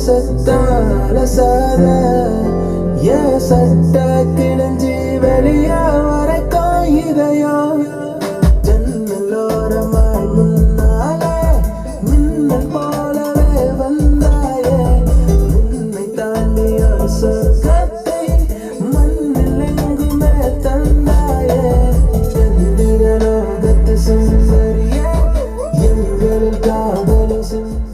சத்தான சாத என் சட்ட கிழிஞ்சி வெளியே வரைக்கும் இதயம் ஜன்னலோரமாய் முன்னாலே மின்னல் போலவே வந்தாயே உன்னை தாண்டி ஒரு சொர்க்கத்தை மண்ணில் எங்குமே தந்தாயே சந்திரலோகத்து சுந்தரியே எங்களில் காதலும் சுந்தரியே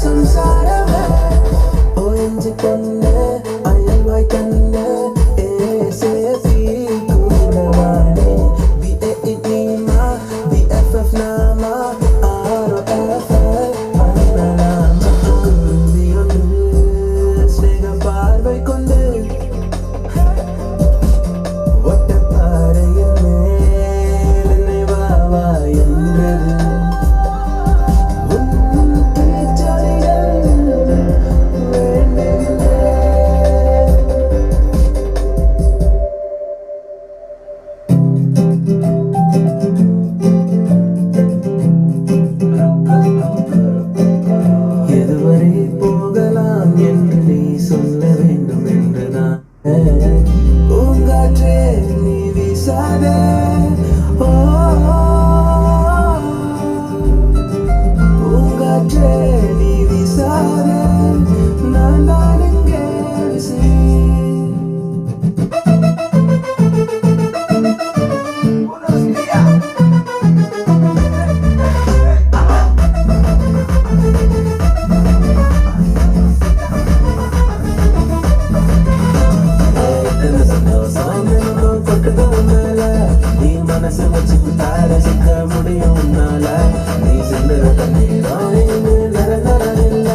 സംസാരമേ ഒഴിഞ്ഞു തന്നെ അയൽവായി തന്നെ കൂടവാണേ BFF നാമ ROF കുരുവിയൊന്ന് സ്നേഹ പാർവൈ കൊണ്ട് ഒറ്റപ്പാറയിൽ മേലെ വാവാ എന്നത് எதுவரை போகலாம் என்று நீ சொல்ல வேண்டும் என்றுதான் பூங்காற்றே நீ வீசாத பூங்காற்றே நீ வீசாத நான் தான் இங்கே விசிறி நீ மனசு வச்சு தார சிக்க முடியும் உன்னால நீ சென்ற தண்ணீரம் இல்ல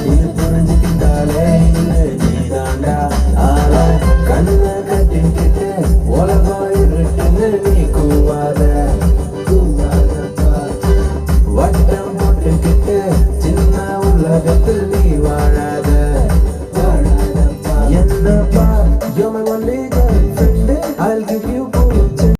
இது புரிஞ்சுக்கிட்டாலே நீ தாண்டா ஆள கண்ணை கட்டிக்கிட்டு உலகம் இருட்டுன்னு நீ கூவாத வட்டம் போட்டுக்கிட்டு சின்ன உலகத்துல